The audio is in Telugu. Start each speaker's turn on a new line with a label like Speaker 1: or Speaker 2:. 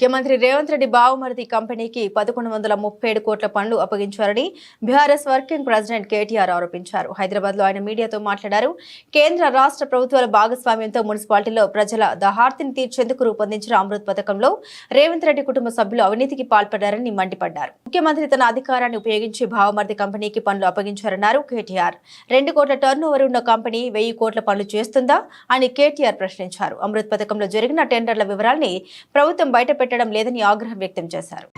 Speaker 1: ముఖ్యమంత్రి రేవంత్ రెడ్డి బావమరిది కంపెనీకి 1137 కోట్ల పనులు అప్పగించారని బీఆర్ఎస్ వర్కింగ్ ప్రెసిడెంట్ కేటీఆర్ ఆరోపించారు. హైదరాబాద్ లో ఆయన మీడియాతో మాట్లాడారు. కేంద్ర రాష్ట్ర ప్రభుత్వాల భాగస్వామ్యంతో మున్సిపాలిటీలో ప్రజల దహార్తిని తీర్చేందుకు రూపొందించిన అమృత్ పథకంలో రేవంత్ రెడ్డి కుటుంబ సభ్యులు అవినీతికి పాల్పడ్డారని మండిపడ్డారు. ముఖ్యమంత్రి తన అధికారాన్ని ఉపయోగించి బావమరిది కంపెనీకి పనులు అప్పగించారన్నారు కేటీఆర్. 2 కోట్ల టర్నోవర్ ఉన్న కంపెనీ 1000 కోట్ల పనులు చేస్తుందా అని కేటీఆర్ ప్రశ్నించారు. అమృత్ పథకంలో జరిగిన టెండర్ల వివరాల్ని ప్రభుత్వం బయట పెట్టడం లేదని ఆగ్రహం వ్యక్తం చేశారు.